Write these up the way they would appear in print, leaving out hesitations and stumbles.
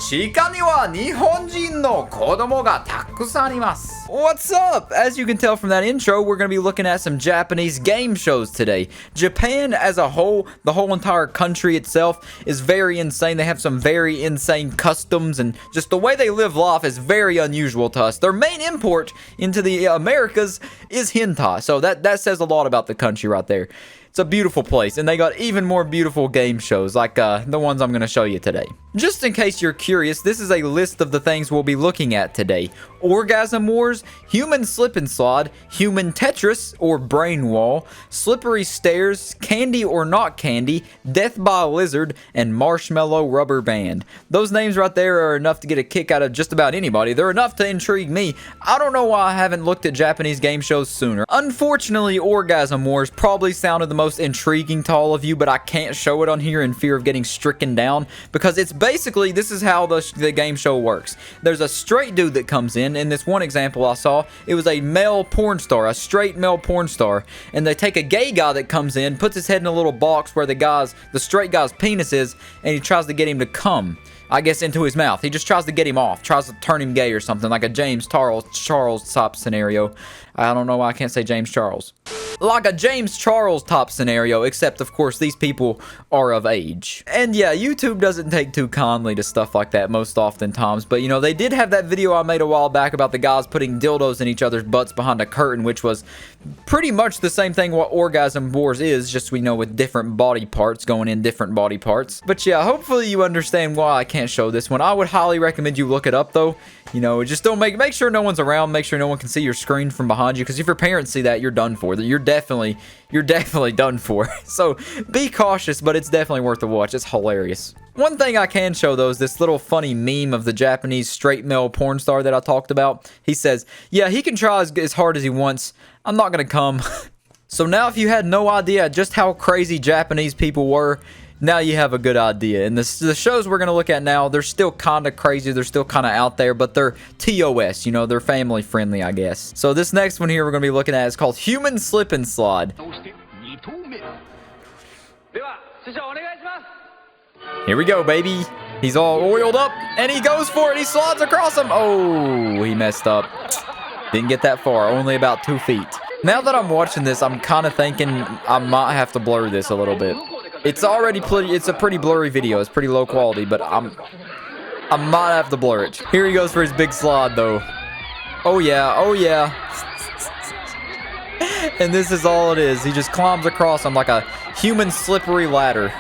地下には日本人の子供がたくさんいます。What's up? As you can tell from that intro, we're going to be looking at some Japanese game shows today. Japan as a whole, the whole entire country itself, is very insane. They have some very insane customs, and just the way they live life is very unusual to us. Their main import into the Americas is hentai, so that says a lot about the country right there. It's a beautiful place, and they got even more beautiful game shows like the ones I'm going to show you today. Just in case you're curious, this is a list of the things we'll be looking at today. Orgasm Wars, Human Slip and Slide, Human Tetris or Brain Wall, Slippery Stairs, Candy or Not Candy, Death by a Lizard, and Marshmallow Rubber Band. Those names right there are enough to get a kick out of just about anybody. They're enough to intrigue me. I don't know why I haven't looked at Japanese game shows sooner. Unfortunately, Orgasm Wars probably sounded the most intriguing to all of you, but I can't show it on here in fear of getting stricken down, because it's basically, this is how the game show works. There's a straight dude that comes in this one example I saw, it was a male porn star, a straight male porn star, and they take a gay guy that comes in, puts his head in a little box where the straight guy's penis is, and he tries to get him to come, I guess, into his mouth. He just tries to get him off, tries to turn him gay or something, like a James Charles type scenario. I don't know why I can't say James Charles. Like a James Charles type scenario, except of course these people are of age. And yeah, YouTube doesn't take too kindly to stuff like that most oftentimes, but you know, they did have that video I made a while back about the guys putting dildos in each other's butts behind a curtain, which was pretty much the same thing what Orgasm Wars is, just we know with different body parts going in different body parts. But yeah, hopefully you understand why I can't show this one. I would highly recommend you look it up though. You know, just don't make sure no one's around, make sure no one can see your screen from behind you, because if your parents see that, you're done for. You're definitely done for. So be cautious, but it's definitely worth a watch. It's hilarious. One thing I can show though is this little funny meme of the Japanese straight male porn star that I talked about. He says, yeah, he can try as hard as he wants. I'm not gonna come. So now if you had no idea just how crazy Japanese people were, now you have a good idea. And the shows we're going to look at now, they're still kind of crazy. They're still kind of out there, but they're TOS. You know, they're family friendly, I guess. So this next one here we're going to be looking at is called Human Slip and Slide. Here we go, baby. He's all oiled up, and he goes for it. He slides across him. Oh, he messed up. Didn't get that far. Only about 2 feet. Now that I'm watching this, I'm kind of thinking I might have to blur this a little bit. It's a pretty blurry video. It's pretty low quality, but I might have to blur it. Here he goes for his big slide, though. Oh yeah, oh yeah. And this is all it is. He just climbs across him like a human slippery ladder.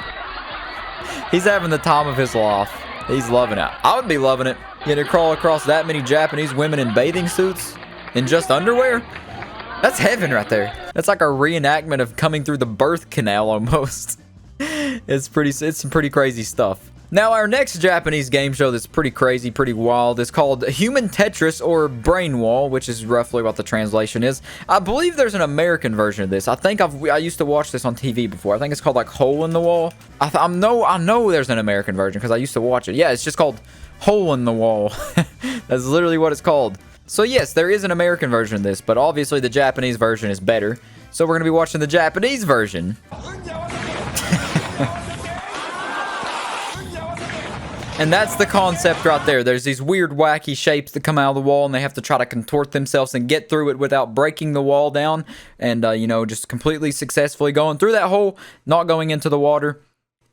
He's having the time of his life. He's loving it. I would be loving it. You know, to crawl across that many Japanese women in bathing suits in just underwear. That's heaven right there. That's like a reenactment of coming through the birth canal almost. It's some pretty crazy stuff. Now our next Japanese game show that's pretty crazy, pretty wild, is called Human Tetris or Brain Wall, which is roughly what the translation is. I believe there's an American version of this. I think I used to watch this on TV before. I think it's called like Hole in the Wall. I know there's an American version because I used to watch it. Yeah, it's just called Hole in the Wall. That's literally what it's called. So yes, there is an American version of this, but obviously the Japanese version is better. So we're going to be watching the Japanese version. And that's the concept right there. There's these weird wacky shapes that come out of the wall, and they have to try to contort themselves and get through it without breaking the wall down. And, you know, just completely successfully going through that hole, not going into the water,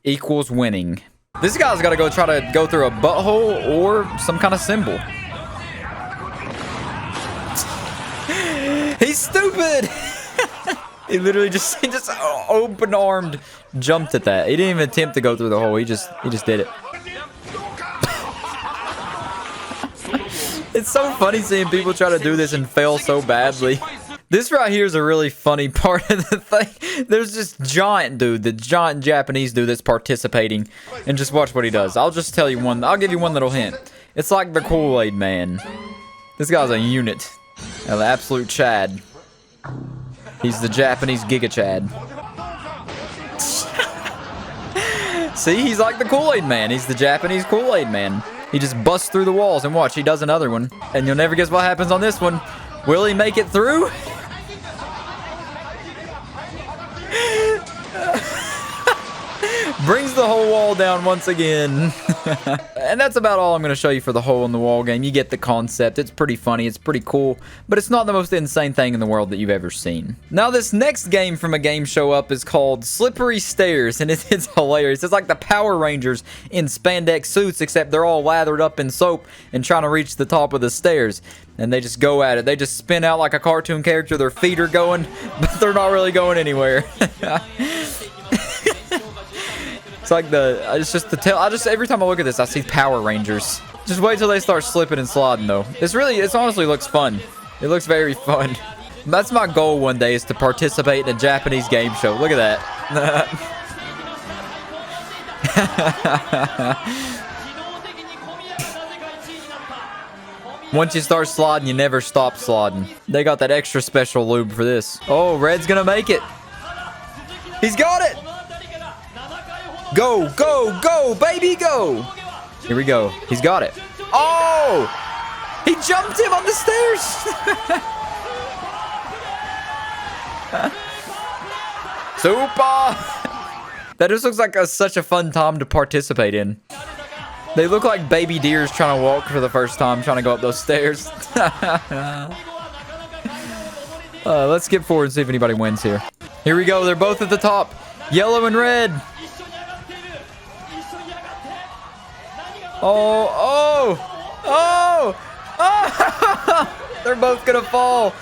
equals winning. This guy's got to try to go through a butthole or some kind of symbol. He's stupid! He literally just open-armed jumped at that. He didn't even attempt to go through the hole. He just did it. It's so funny seeing people try to do this and fail so badly. This right here is a really funny part of the thing. There's this giant dude, the giant Japanese dude that's participating. And just watch what he does. I'll just tell you one. I'll give you one little hint. It's like the Kool-Aid Man. This guy's a unit. An absolute Chad. He's the Japanese Giga Chad. See, he's like the Kool-Aid Man. He's the Japanese Kool-Aid Man. He just busts through the walls, and watch, he does another one. And you'll never guess what happens on this one. Will he make it through? Brings the whole wall down once again. And that's about all I'm going to show you for the hole in the wall game. You get the concept. It's pretty funny. It's pretty cool. But it's not the most insane thing in the world that you've ever seen. Now, this next game from a game show up is called Slippery Stairs. And it's hilarious. It's like the Power Rangers in spandex suits, except they're all lathered up in soap and trying to reach the top of the stairs. And they just go at it. They just spin out like a cartoon character. Their feet are going, but they're not really going anywhere. It's like every time I look at this, I see Power Rangers. Just wait till they start slipping and sliding, though. This honestly looks fun. It looks very fun. That's my goal one day, is to participate in a Japanese game show. Look at that. Once you start sliding, you never stop sliding. They got that extra special lube for this. Oh, Red's gonna make it. He's got it. Go, go, go, baby, go. Here we go. He's got it. Oh! He jumped him on the stairs. Super! That just looks like such a fun time to participate in. They look like baby deers trying to walk for the first time, trying to go up those stairs. Let's skip forward and see if anybody wins here. Here we go. They're both at the top. Yellow and red. Oh, oh, oh, oh. They're both gonna fall.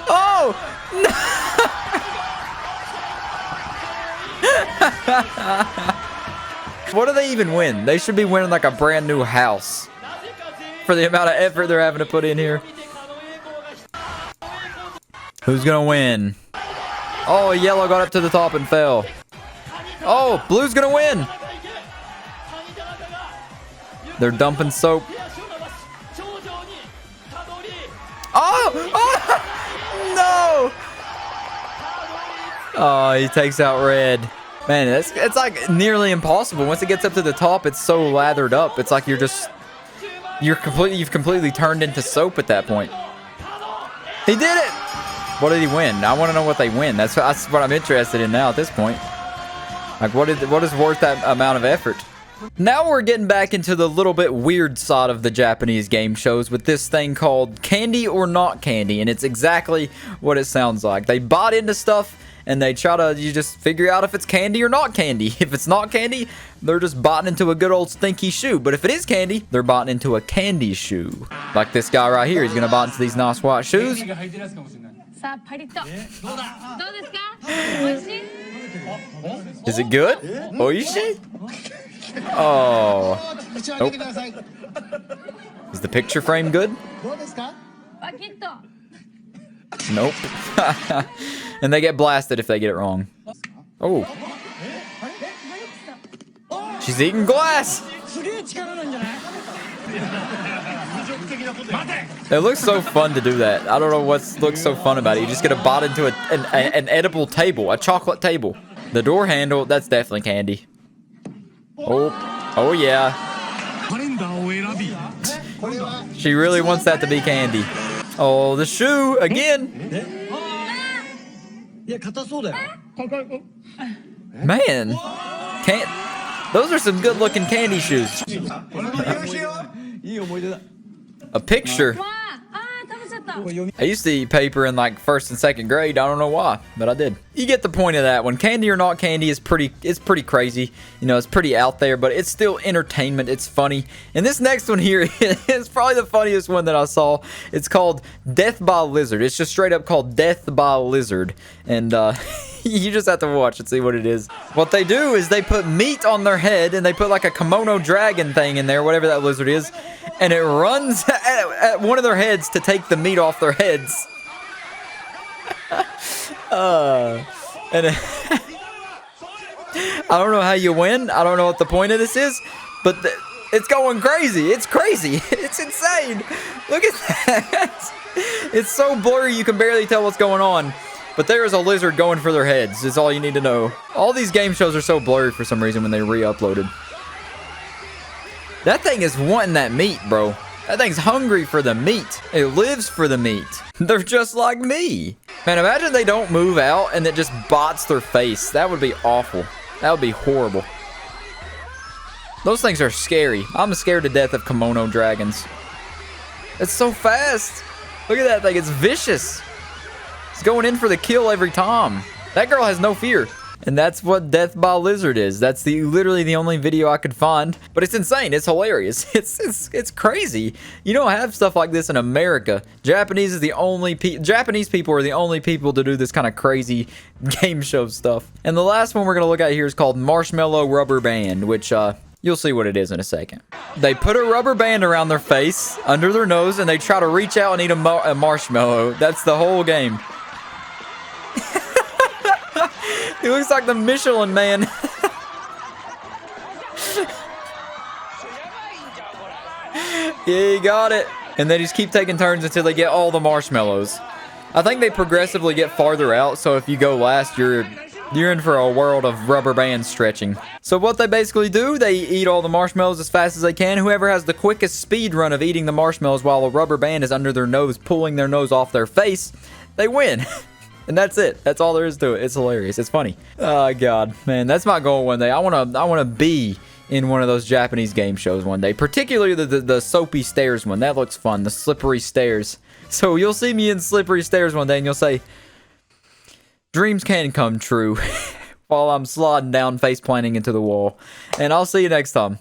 Oh, no. What do they even win? They should be winning like a brand new house for the amount of effort they're having to put in here. Who's gonna win? Oh, yellow got up to the top and fell. Oh, blue's gonna win. They're dumping soap. Oh! Oh! No! Oh, he takes out red. Man, it's like nearly impossible. Once it gets up to the top, it's so lathered up. It's like you've completely turned into soap at that point. He did it! What did he win? I want to know what they win. That's what I'm interested in now at this point. Like, what is worth that amount of effort? Now we're getting back into the little bit weird side of the Japanese game shows with this thing called Candy or Not Candy, and it's exactly what it sounds like. They bot into stuff and they try to just figure out if it's candy or not candy. If it's not candy, they're just botting into a good old stinky shoe. But if it is candy, they're botting into a candy shoe. Like this guy right here, he's gonna bot into these nice white shoes. Is it good? Oishi? Oh. Nope. Is the picture frame good? Nope. And they get blasted if they get it wrong. Oh. She's eating glass. It looks so fun to do that. I don't know what looks so fun about it. You just get a bot into an edible table, a chocolate table. The door handle, that's definitely candy. Oh yeah. She really wants that to be candy. Oh, the shoe again. Man, those are some good-looking candy shoes. A picture. I used to eat paper in like 1st and 2nd grade. I don't know why, but I did. You get the point of that one. Candy or Not Candy is pretty crazy. You know, it's pretty out there, but it's still entertainment. It's funny. And this next one here is probably the funniest one that I saw. It's called Death by Lizard. It's just straight up called Death by Lizard. And you just have to watch and see what it is. What they do is they put meat on their head and they put like a kimono dragon thing in there, whatever that lizard is, and it runs at one of their heads to take the meat off their heads. And I don't know how you win. I don't know what the point of this is, but it's going crazy. It's crazy. It's insane. Look at that. It's so blurry you can barely tell what's going on. But there is a lizard going for their heads, is all you need to know. All these game shows are so blurry for some reason when they re-uploaded. That thing is wanting that meat, bro. That thing's hungry for the meat. It lives for the meat. They're just like me. Man, imagine they don't move out and it just bots their face. That would be awful. That would be horrible. Those things are scary. I'm scared to death of kimono dragons. It's so fast. Look at that thing. It's vicious. It's going in for the kill every time. That girl has no fear. And that's what Death by Lizard is. That's literally the only video I could find. But it's insane. It's hilarious. It's crazy. You don't have stuff like this in America. Japanese people are the only people to do this kind of crazy game show stuff. And the last one we're going to look at here is called Marshmallow Rubber Band, which you'll see what it is in a second. They put a rubber band around their face, under their nose, and they try to reach out and eat a marshmallow. That's the whole game. He looks like the Michelin Man. Yeah, he got it. And they just keep taking turns until they get all the marshmallows. I think they progressively get farther out, so if you go last, you're in for a world of rubber band stretching. So what they basically do, they eat all the marshmallows as fast as they can. Whoever has the quickest speed run of eating the marshmallows while a rubber band is under their nose, pulling their nose off their face, they win. And that's it. That's all there is to it. It's hilarious. It's funny. Oh, God. Man, that's my goal one day. I wanna be in one of those Japanese game shows one day. Particularly the soapy stairs one. That looks fun. The slippery stairs. So you'll see me in slippery stairs one day and you'll say, dreams can come true. While I'm sliding down, face planting into the wall. And I'll see you next time.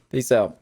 Peace out.